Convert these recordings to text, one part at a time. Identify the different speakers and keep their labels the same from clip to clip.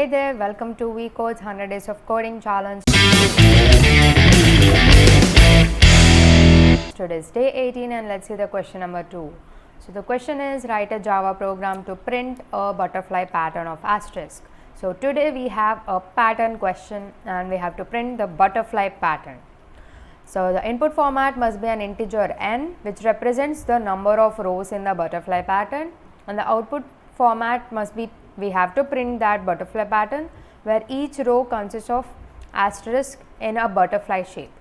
Speaker 1: Hey there, welcome to VCode's 100 Days of Coding Challenge. Today is day 18 and let's see the question number 2. So the question is, write a Java program to print a butterfly pattern of asterisk. So today we have a pattern question and we have to print the butterfly pattern. So the input format must be an integer n, which represents the number of rows in the butterfly pattern, and the output format must be, we have to print that butterfly pattern where each row consists of asterisk in a butterfly shape.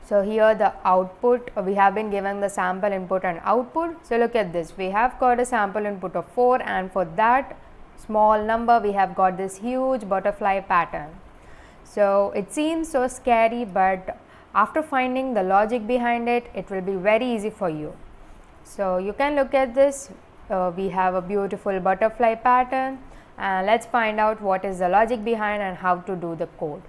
Speaker 1: So here the output, we have been given the sample input and output. So look at this, we have got a sample input of 4 and for that small number we have got this huge butterfly pattern. So it seems so scary, but after finding the logic behind it, it will be very easy for you. So you can look at this, we have a beautiful butterfly pattern, and let's find out what is the logic behind and how to do the code.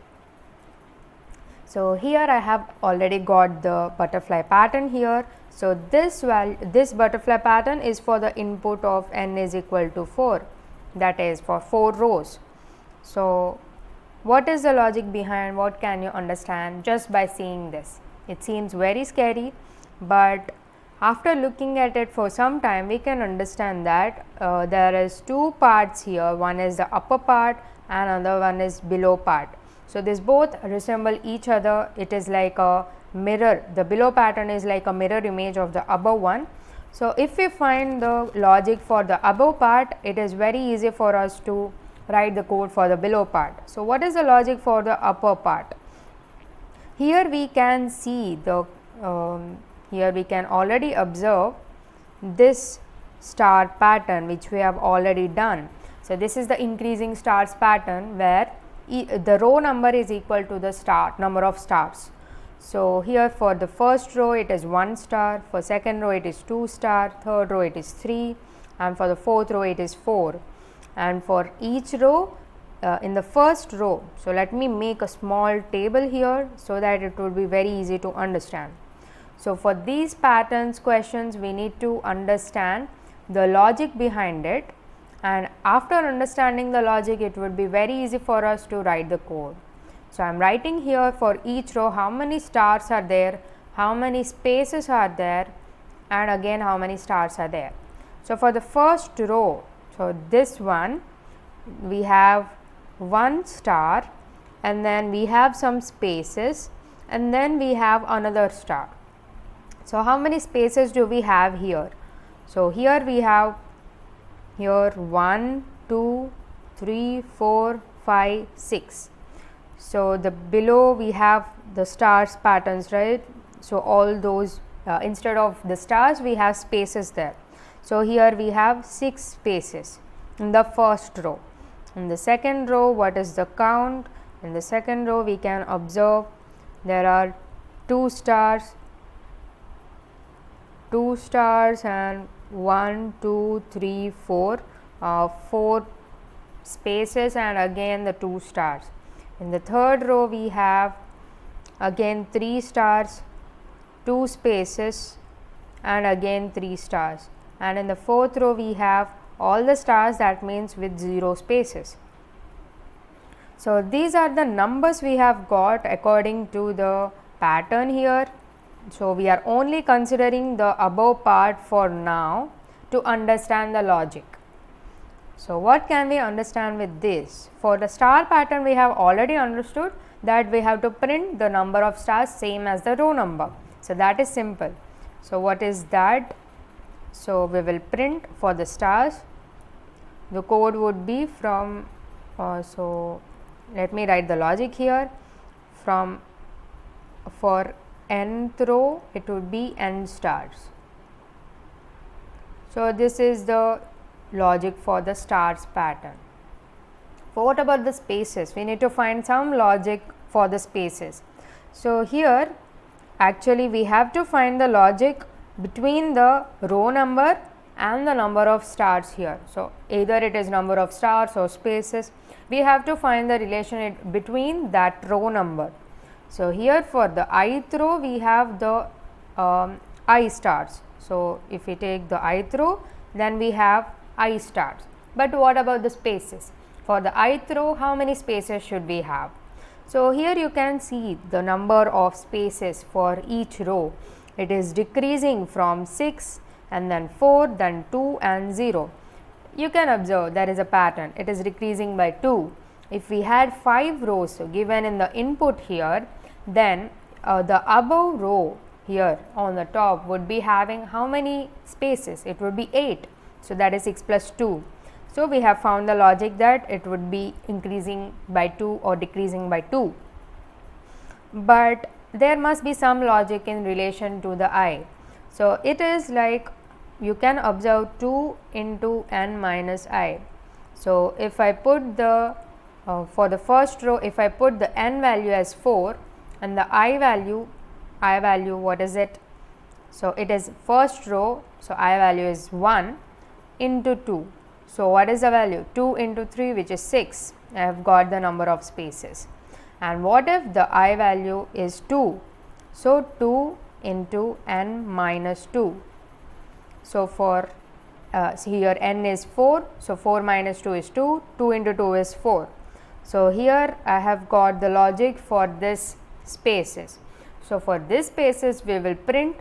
Speaker 1: So here I have already got the butterfly pattern here. So this butterfly pattern is for the input of n is equal to 4, that is for 4 rows. So what is the logic behind? What can you understand just by seeing this? It seems very scary, but after looking at it for some time, we can understand that there is two parts here. One is the upper part and another one is below part. So this both resemble each other. It is like a mirror. The below pattern is like a mirror image of the above one. So if we find the logic for the above part, it is very easy for us to write the code for the below part. So what is the logic for the upper part? Here we can see the here we can already observe this star pattern which we have already done. So this is the increasing stars pattern where the row number is equal to the number of stars. So here for the first row it is 1 star, for second row it is 2 star, third row it is 3, and for the fourth row it is 4. And for each row in the first row, so let me make a small table here so that it will be very easy to understand. So for these patterns questions, we need to understand the logic behind it, and after understanding the logic, it would be very easy for us to write the code. So I am writing here for each row how many stars are there, how many spaces are there, and again how many stars are there. So for the first row, so this one we have 1 star, and then we have some spaces, and then we have another star. So how many spaces do we have here? So here we have here 1, 2, 3, 4, 5, 6. So the below we have the stars patterns, right? So all those instead of the stars we have spaces there. So here we have 6 spaces in the first row. In the second row, what is the count? In the second row we can observe there are 2 stars and 1, 2, 3, 4, 4 spaces and again the 2 stars. In the third row we have again 3 stars, 2 spaces and again 3 stars, and in the fourth row we have all the stars, that means with 0 spaces. So these are the numbers we have got according to the pattern here. So we are only considering the above part for now to understand the logic. So what can we understand with this? For the star pattern we have already understood that we have to print the number of stars same as the row number. So that is simple. So what is that? So we will print for the stars. The code would be from, so let me write the logic here. For nth row it would be n stars. So this is the logic for the stars pattern. For what about the spaces? We need to find some logic for the spaces. So here actually we have to find the logic between the row number and the number of stars here. So either it is number of stars or spaces, we have to find the relation between that row number. So here for the ith row we have the I stars. So if we take the ith row, then we have I stars. But what about the spaces? for the ith row, how many spaces should we have? So here you can see the number of spaces for each row. It is decreasing from 6 and then 4, then 2 and 0. You can observe there is a pattern. It is decreasing by 2. If we had 5 rows given in the input here, then the above row here on the top would be having how many spaces? It would be 8. So that is 6 plus 2. So we have found the logic that it would be increasing by 2 or decreasing by 2. But there must be some logic in relation to the I. So it is like you can observe 2 into n minus I. So if I put the for the first row, if I put the n value as 4 and the I value what is it? So it is first row, so I value is 1 into 2. So what is the value? 2 into 3, which is 6. I have got the number of spaces. And what if the I value is 2? So 2 into n minus 2. So for here n is 4, so 4 minus 2 is 2, 2 into 2 is 4. So here I have got the logic for this spaces. So for this spaces we will print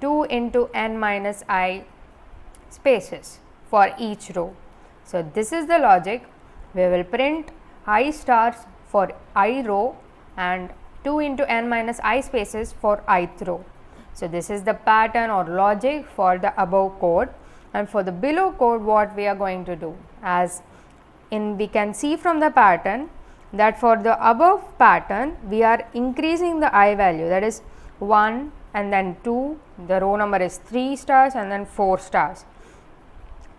Speaker 1: 2 into n minus I spaces for each row. So this is the logic. We will print I stars for I row and 2 into n minus I spaces for ith row. So this is the pattern or logic for the above code, and for the below code what we are going to do, as in we can see from the pattern that for the above pattern we are increasing the I value, that is 1 and then 2, the row number is 3 stars and then 4 stars.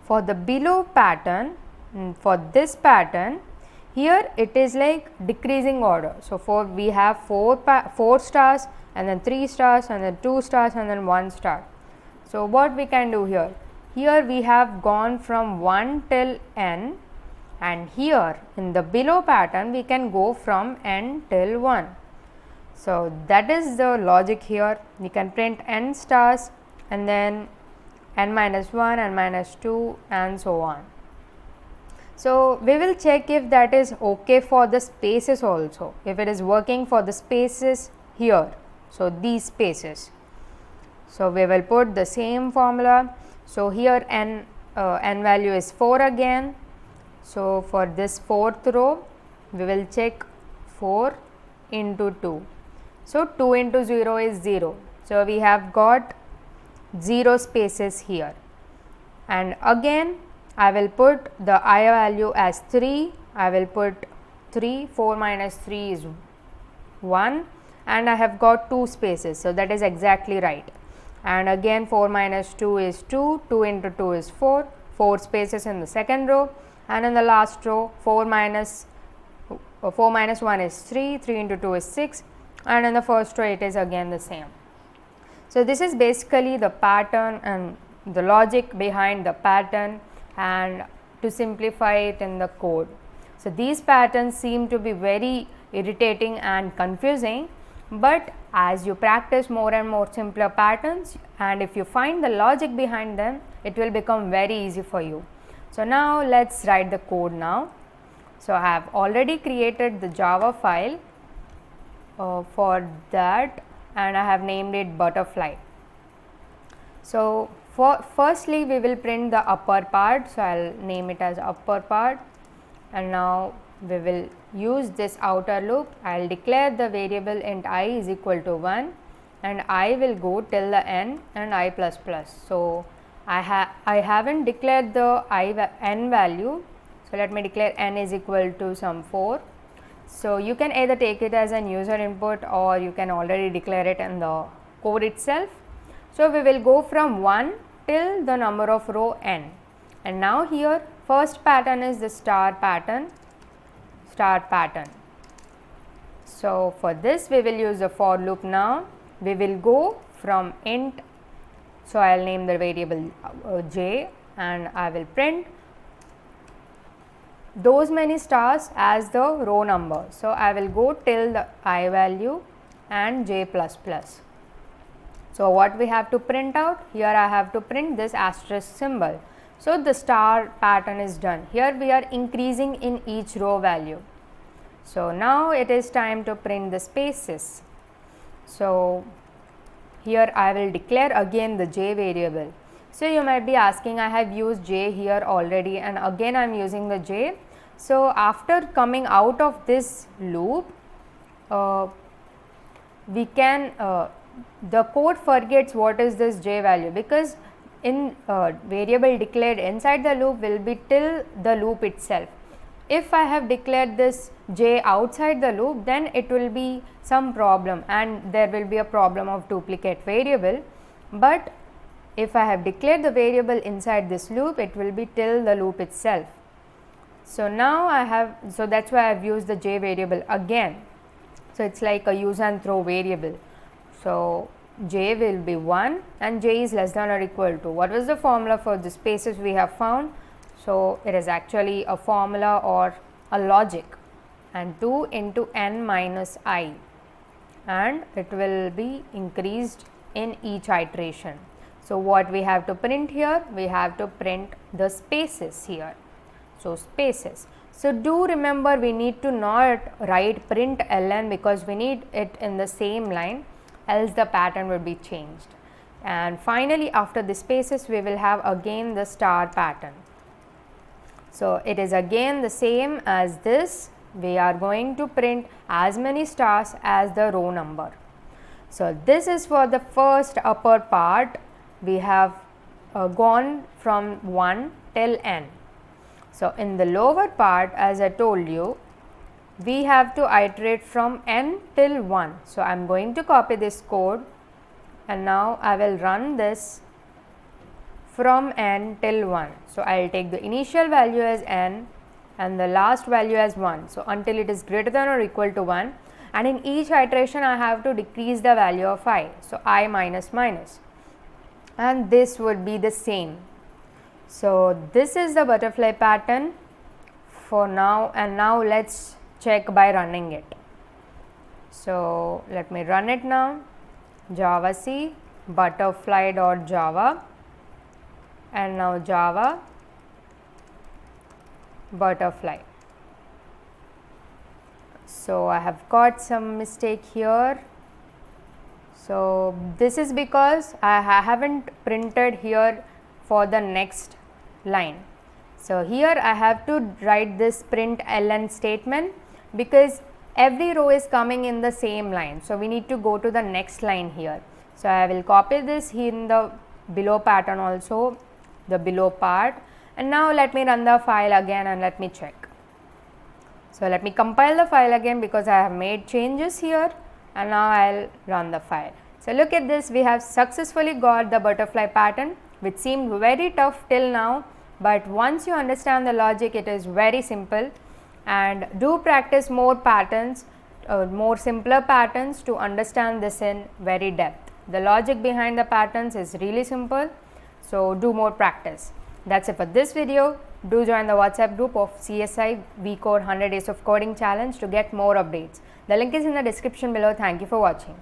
Speaker 1: For the below pattern, for this pattern here it is like decreasing order. So for we have 4 stars and then 3 stars and then 2 stars and then 1 star. So what we can do here? Here we have gone from 1 till n, and here in the below pattern we can go from n till 1. So that is the logic here. We can print n stars and then n minus 1 and minus 2 and so on. So we will check if that is okay for the spaces also, if it is working for the spaces here. So these spaces. So we will put the same formula. So here n value is 4 again. So for this 4th row we will check 4 into 2. So 2 into 0 is 0. So we have got 0 spaces here, and again I will put the I value as 3. I will put 3, 4 minus 3 is 1, and I have got 2 spaces. So that is exactly right. And again 4 minus 2 is 2, 2 into 2 is 4, 4 spaces in the second row, and in the last row 4 minus 1 is 3, 3 into 2 is 6, and in the first row it is again the same. So this is basically the pattern and the logic behind the pattern, and to simplify it in the code. So these patterns seem to be very irritating and confusing, but as you practice more and more simpler patterns, and if you find the logic behind them, it will become very easy for you. So now let's write the code now. So I have already created the Java file for that, and I have named it butterfly. So firstly we will print the upper part, so I will name it as upper part, and now we will use this outer loop. I will declare the variable int I is equal to 1, and I will go till the n and I plus plus. So I haven't declared the n value, so let me declare n is equal to some 4. So you can either take it as an user input, or you can already declare it in the code itself. So we will go from 1 till the number of row n, and now here first pattern is the star pattern. So for this we will use the for loop. Now we will go from int, so I will name the variable j, and I will print those many stars as the row number. So I will go till the I value and j plus plus. So what we have to print out here, I have to print this asterisk symbol. So the star pattern is done. Here we are increasing in each row value. So now it is time to print the spaces. So here I will declare again the j variable. So you might be asking, I have used j here already and again I am using the j. So after coming out of this loop, we can the code forgets what is this j value, because in variable declared inside the loop will be till the loop itself. If I have declared this j outside the loop, then it will be some problem and there will be a problem of duplicate variable. But if I have declared the variable inside this loop, it will be till the loop itself. So now I have, so that's why I have used the j variable again. So it's like a use and throw variable. So j will be 1 and j is less than or equal to, what was the formula for the spaces we have found? So it is actually a formula or a logic, and 2 into n minus I, and it will be increased in each iteration. So what we have to print here? We have to print the spaces here. So spaces. So do remember, we need to not write print ln because we need it in the same line, else the pattern will be changed. And finally after the spaces we will have again the star pattern. So it is again the same as this. We are going to print as many stars as the row number. So this is for the first upper part. We have gone from 1 till n. So in the lower part, as I told you, we have to iterate from n till 1. So I am going to copy this code and now I will run this from n till 1. So I will take the initial value as n and the last value as 1. So until it is greater than or equal to 1, and in each iteration I have to decrease the value of I. So I minus minus, and this would be the same. So this is the butterfly pattern for now, and now let's check by running it. So let me run it now. Javac butterfly.java, and now Java butterfly. So I have got some mistake here. So this is because I haven't printed here for the next line. So here I have to write this print ln statement because every row is coming in the same line. So we need to go to the next line here. So I will copy this here in the below pattern also, the below part, and now let me run the file again and let me check. So let me compile the file again because I have made changes here, and now I will run the file. So look at this, we have successfully got the butterfly pattern, which seemed very tough till now, but once you understand the logic, it is very simple. And do practice more patterns, more simpler patterns to understand this in very depth. The logic behind the patterns is really simple, so do more practice. That's it for this video. Do join the WhatsApp group of CSI VCode 100 Days of Coding Challenge to get more updates. The link is in the description below. Thank you for watching.